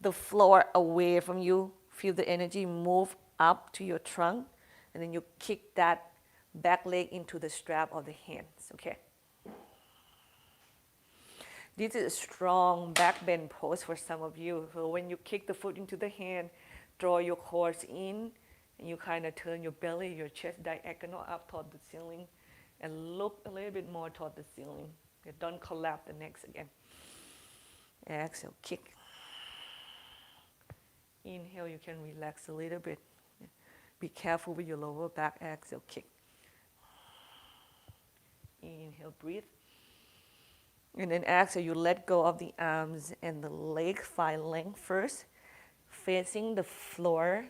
the floor away from you. Feel the energy move up to your trunk. And then you kick that back leg into the strap of the hands, okay? This is a strong back bend pose for some of you. So when you kick the foot into the hand, draw your core in, and you kind of turn your belly, your chest diagonal up toward the ceiling, and look a little bit more toward the ceiling. You don't collapse the necks again. Exhale, kick. Inhale, you can relax a little bit. Be careful with your lower back. Exhale, kick. Inhale, breathe. And then exhale, you let go of the arms and the leg. Find length first, facing the floor.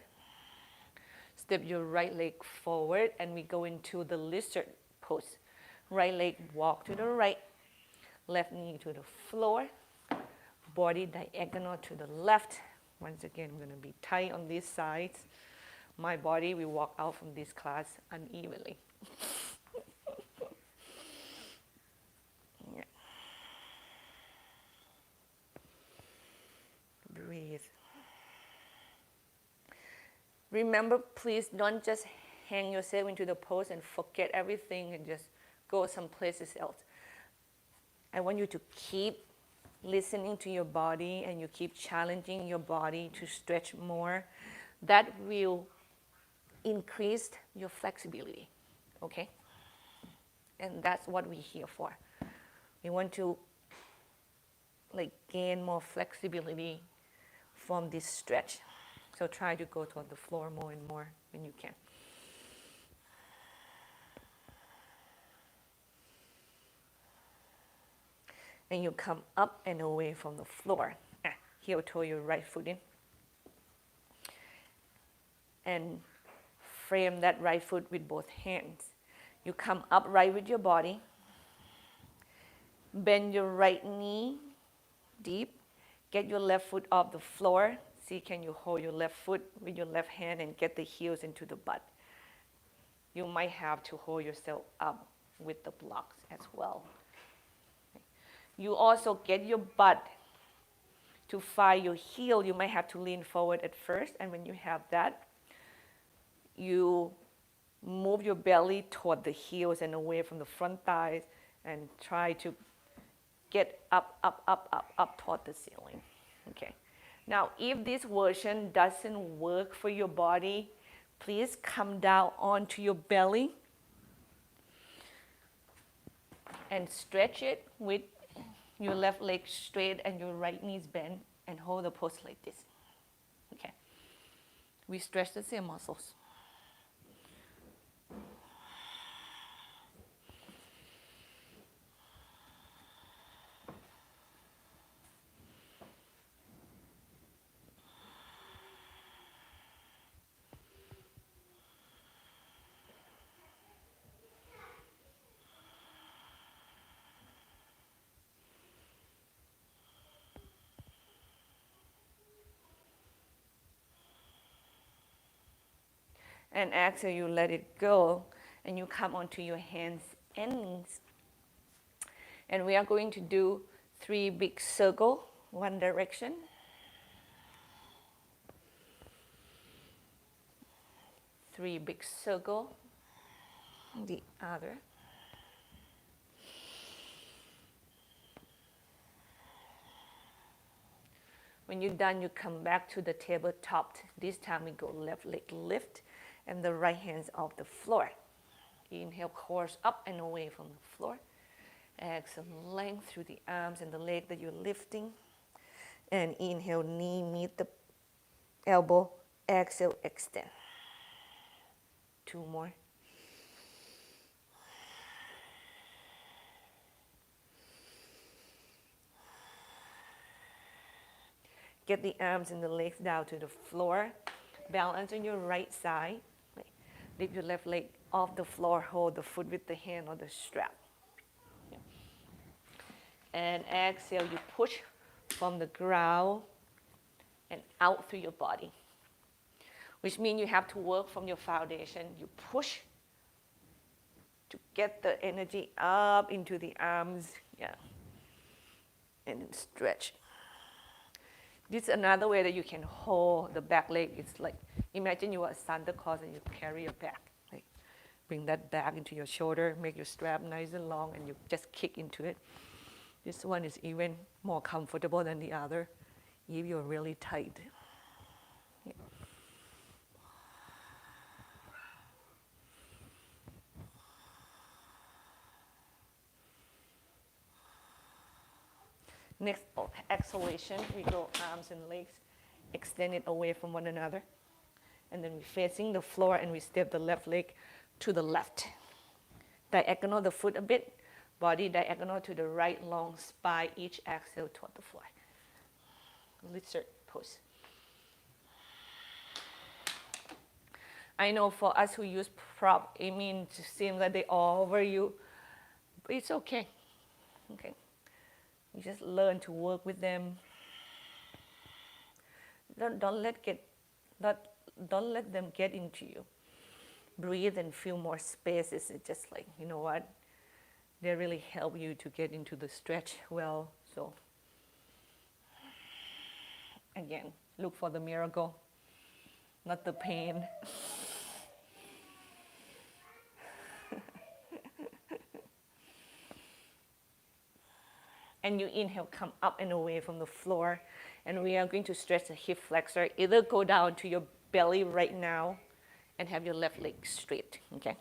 Step your right leg forward, and we go into the lizard pose. Right leg walk to the right, left knee to the floor, body diagonal to the left. Once again, I'm going to be tight on these sides. My body will walk out from this class unevenly. Remember, please don't just hang yourself into the pose and forget everything and just go someplace else. I want you to keep listening to your body, and you keep challenging your body to stretch more. That will increase your flexibility, okay? And that's what we're here for. We want to gain more flexibility from this stretch. So try to go toward the floor more and more when you can. And you come up and away from the floor. Heel toe your right foot in. And frame that right foot with both hands. You come upright with your body. Bend your right knee deep. Get your left foot off the floor. See, can you hold your left foot with your left hand and get the heels into the butt? You might have to hold yourself up with the blocks as well. You also get your butt to find your heel. You might have to lean forward at first, and when you have that, you move your belly toward the heels and away from the front thighs and try to get up toward the ceiling. Okay. Now, if this version doesn't work for your body, please come down onto your belly and stretch it with your left leg straight and your right knees bent, and hold the pose like this. Okay. We stretch the same muscles. And exhale, you let it go, and you come onto your hands and knees. And we are going to do 3 big circles, one direction. 3 big circles, the other. When you're done, you come back to the tabletop. This time we go left leg lift and the right hand's off the floor. Inhale, course up and away from the floor. Exhale, length through the arms and the leg that you're lifting. And inhale, knee meet the elbow. Exhale, extend. 2 more. Get the arms and the legs down to the floor. Balance on your right side. Lift your left leg off the floor. Hold the foot with the hand or the strap. Yeah. And exhale, you push from the ground and out through your body, which means you have to work from your foundation. You push to get the energy up into the arms. Yeah. And then stretch. This is another way that you can hold the back leg. It's like, imagine you are a Santa Claus and you carry your back. Like, bring that back into your shoulder, make your strap nice and long, and you just kick into it. This one is even more comfortable than the other if you're really tight. Yeah. Next exhalation, we go arms and legs extended away from one another. And then we're facing the floor and we step the left leg to the left. Diagonal the foot a bit, body diagonal to the right, long spine, each exhale toward the floor. Lizard pose. I know for us who use prop, it means it seems like they all over you, but it's okay. Okay. You just learn to work with them. Don't let them get into you. Breathe and feel more spaces. It's just like, you know what? They really help you to get into the stretch well. So again, look for the miracle. not the pain. And you inhale, come up and away from the floor. And we are going to stretch the hip flexor. Either go down to your belly right now and have your left leg straight, okay?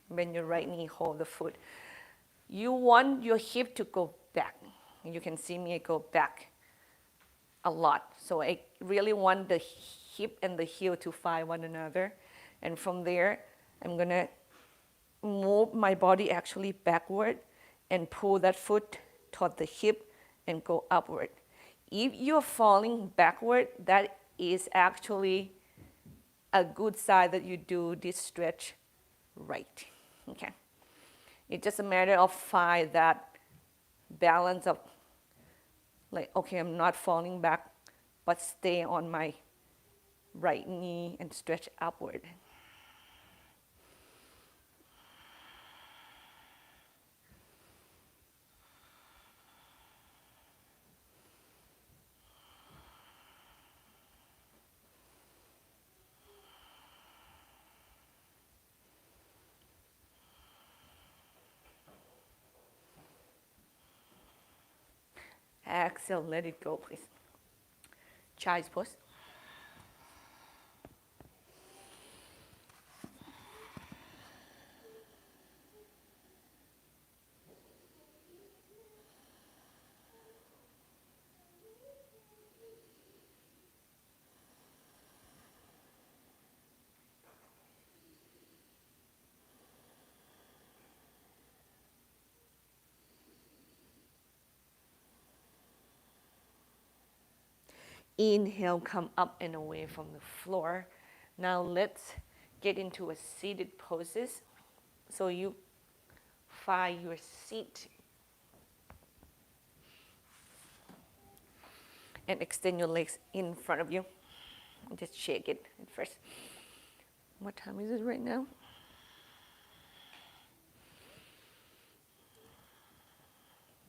Bend your right knee, hold the foot. You want your hip to go back. You can see me go back a lot. So I really want the hip and the heel to find one another. And from there, I'm gonna move my body actually backward and pull that foot toward the hip and go upward. If you're falling backward, that is actually a good sign that you do this stretch right, okay? It's just a matter of find that balance of like, okay, I'm not falling back, but stay on my right knee and stretch upward. Exhale, let it go, please. Child's pose. Inhale, come up and away from the floor. Now let's get into a seated poses. So you find your seat and extend your legs in front of you. Just shake it at first. What time is it right now?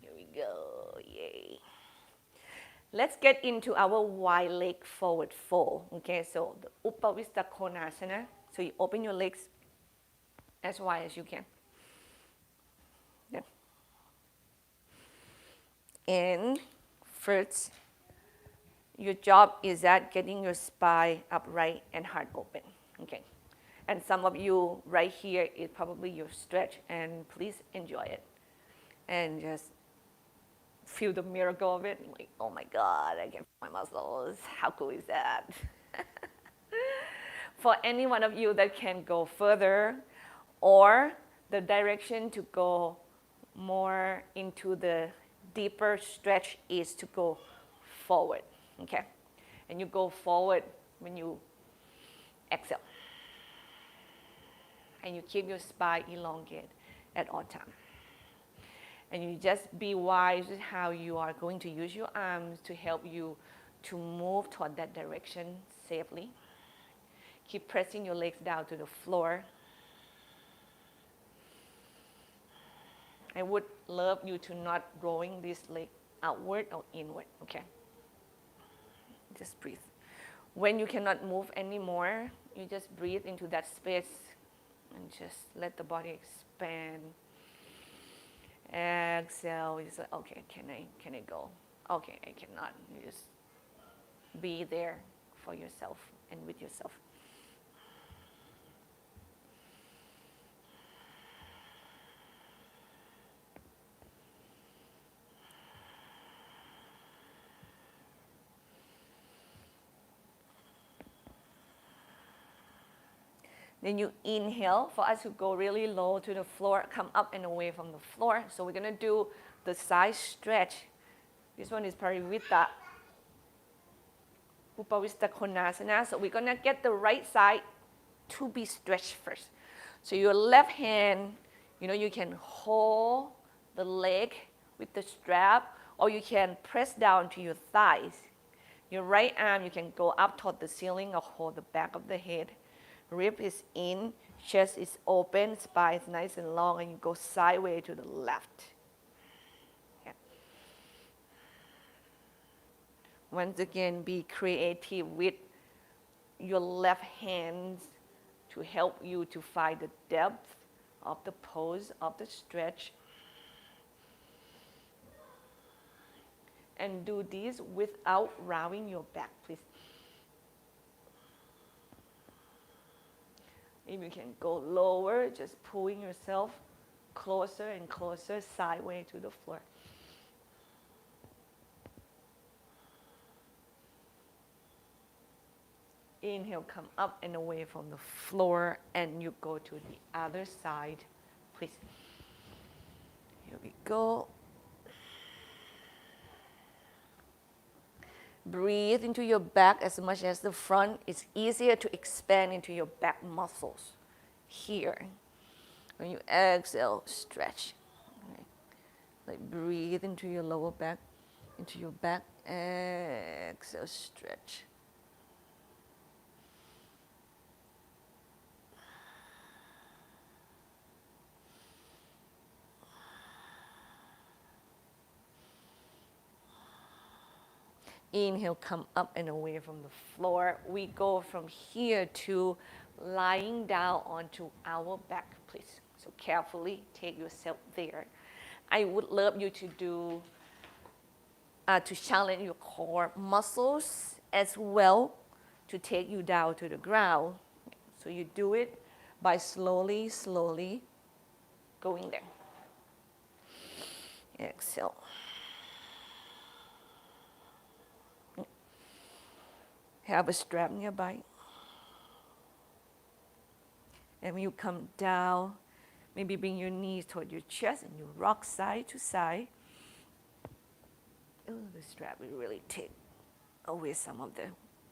Here we go, yay. Let's get into our wide leg forward fold. Okay, so the Upavista Konasana. So you open your legs as wide as you can. Yeah. And first, your job is at getting your spine upright and heart open. Okay. And some of you right here is probably your stretch, and please enjoy it. And just feel the miracle of it. Like, oh my God, I can feel my muscles. How cool is that? For any one of you that can go further, or the direction to go more into the deeper stretch is to go forward, okay? And you go forward when you exhale. And you keep your spine elongated at all times. And you just be wise with how you are going to use your arms to help you to move toward that direction safely. Keep pressing your legs down to the floor. I would love you to not rolling this leg outward or inward, okay? Just breathe. When you cannot move anymore, you just breathe into that space and just let the body expand. Exhale, you say, okay, can I go? Okay, I cannot. You just be there for yourself and with yourself. Then you inhale. For us to go really low to the floor, come up and away from the floor. So we're going to do the side stretch. This one is Parivita Upavista Konasana. So we're going to get the right side to be stretched first. So your left hand, you can hold the leg with the strap, or you can press down to your thighs. Your right arm, you can go up toward the ceiling or hold the back of the head. Rib is in, chest is open, spine is nice and long, and you go sideways to the left. Yeah. Once again, be creative with your left hand to help you to find the depth of the pose, of the stretch. And do this without rounding your back, please. If you can go lower, just pulling yourself closer and closer sideways to the floor. Inhale, come up and away from the floor, and you go to the other side, please. Here we go. Breathe into your back as much as the front. It's easier to expand into your back muscles here. When you exhale, stretch. Okay. Like breathe into your lower back, into your back. Exhale, stretch. Inhale, come up and away from the floor. We go from here to lying down onto our back, please. So carefully take yourself there. I would love you to do, to challenge your core muscles as well to take you down to the ground. So you do it by slowly, slowly going there. Exhale. Have a strap nearby. And when you come down, maybe bring your knees toward your chest and you rock side to side. Oh, the strap will really take away some of the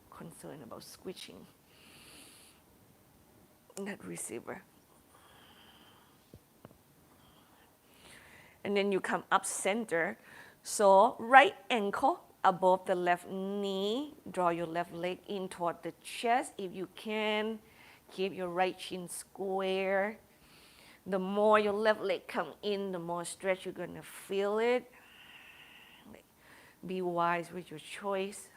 concern about squishing that receiver. And then you come up center. So right ankle above the left knee. Draw your left leg in toward the chest if you can. Keep your right shin square. The more your left leg come in, the more stretch you're gonna feel it. Be wise with your choice.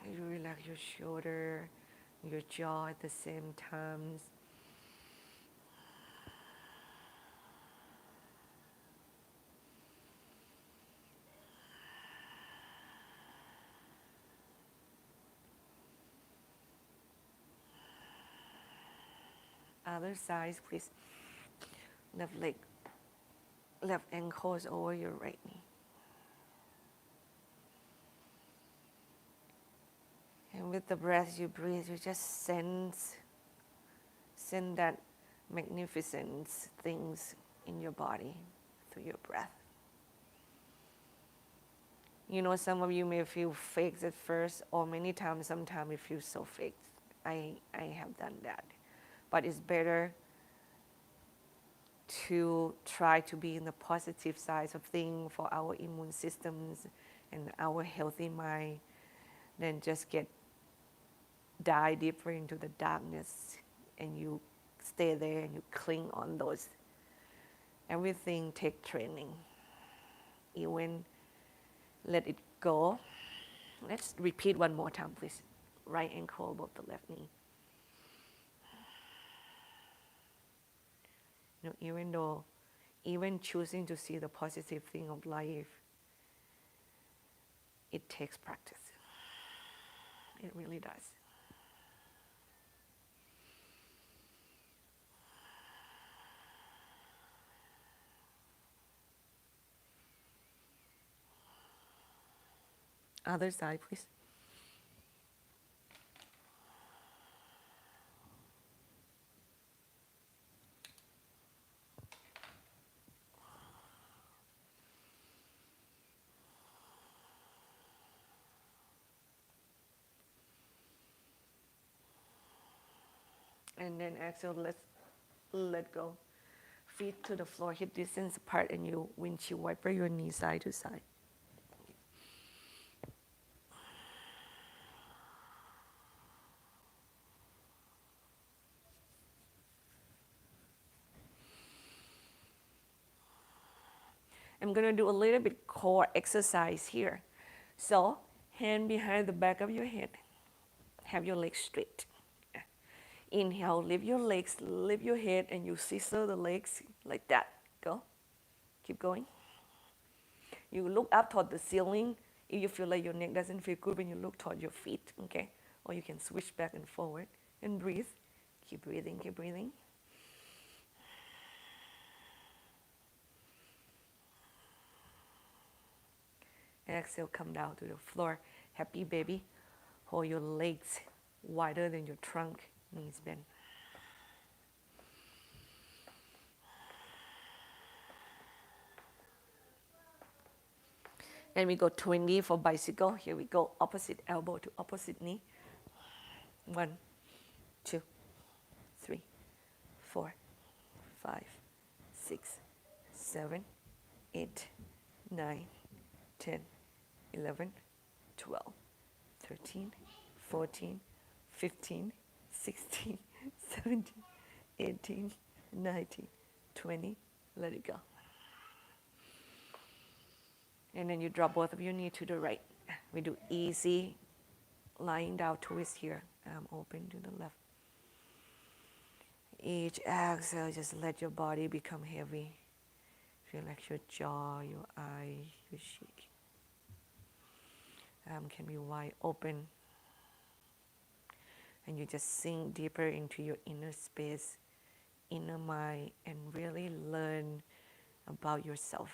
You relax your shoulder, your jaw at the same time. Other side, please. Left leg, left ankle is over your right knee. And with the breath you breathe, you just send that magnificent things in your body through your breath. You know, some of you may feel faked at first, or many times, sometimes it feels so faked. I have done that. But it's better to try to be in the positive side of things for our immune systems and our healthy mind than just dive deeper into the darkness and you stay there and you cling on those. Everything takes training. Even let it go. Let's repeat one more time, please. Right ankle above the left knee. You know, even choosing to see the positive thing of life, it takes practice. It really does. Other side, please. And then exhale, let's let go. Feet to the floor, hip distance apart, and you windshield wiper your knees side to side. I'm going to do a little bit core exercise here. So, hand behind the back of your head. Have your legs straight. Inhale, lift your legs, lift your head, and you scissor the legs like that. Go. Keep going. You look up toward the ceiling if you feel like your neck doesn't feel good when you look toward your feet, okay? Or you can switch back and forward and breathe. Keep breathing, keep breathing. Exhale, come down to the floor. Happy baby. Hold your legs wider than your trunk, knees bent. And we go 20 for bicycle. Here we go, opposite elbow to opposite knee. 1, 2, 3, 4, 5, 6, 7, 8, 9, 10, 11, 12, 13, 14, 15, 16, 17, 18, 19, 20. Let it go. And then you drop both of your knees to the right. We do easy lying down twist here. Arm open to the left. Each exhale, just let your body become heavy. Relax your jaw, your eye, your cheek. Arm can be wide open. And you just sink deeper into your inner space, inner mind, and really learn about yourself.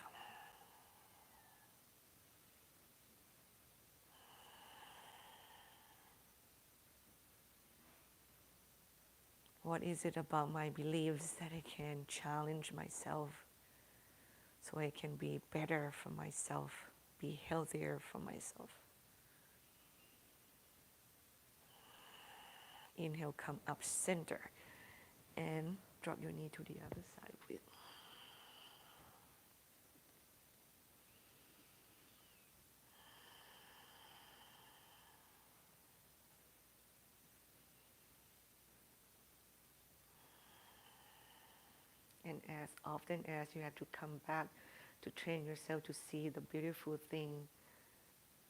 What is it about my beliefs that I can challenge myself so I can be better for myself, be healthier for myself? Inhale, come up center and drop your knee to the other side. Breathe. And as often as you have to come back to train yourself to see the beautiful thing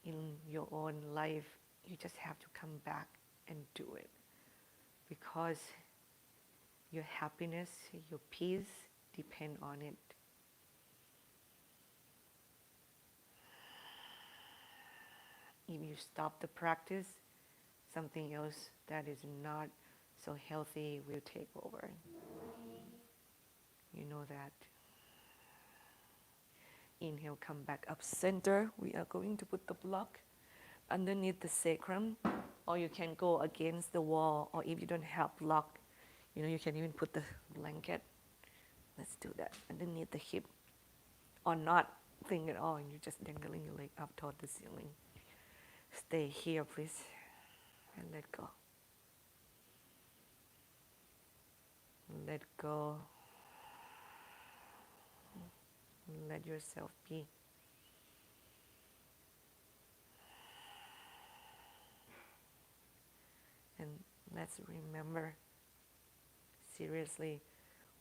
in your own life, you just have to come back and do it. Because your happiness, your peace depend on it. If you stop the practice, something else that is not so healthy will take over. You know that. Inhale, come back up center. We are going to put the block underneath the sacrum, or you can go against the wall, or if you don't have block, you can even put the blanket. Let's do that underneath the hip, or not thing at all, and you're just dangling your leg up toward the ceiling. Stay here, please, and let go. Let go. Let yourself be. And let's remember seriously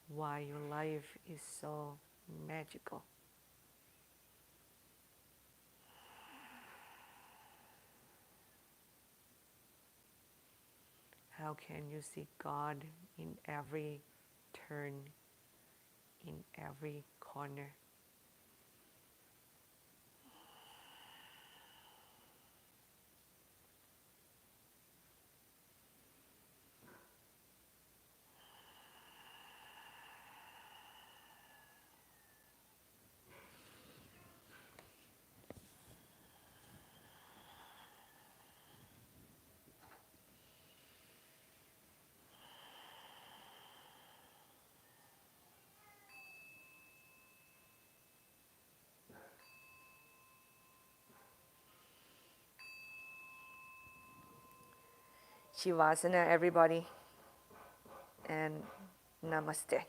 why your life is so magical. How can you see God in every turn, in every corner? Shivasana, everybody, and Namaste.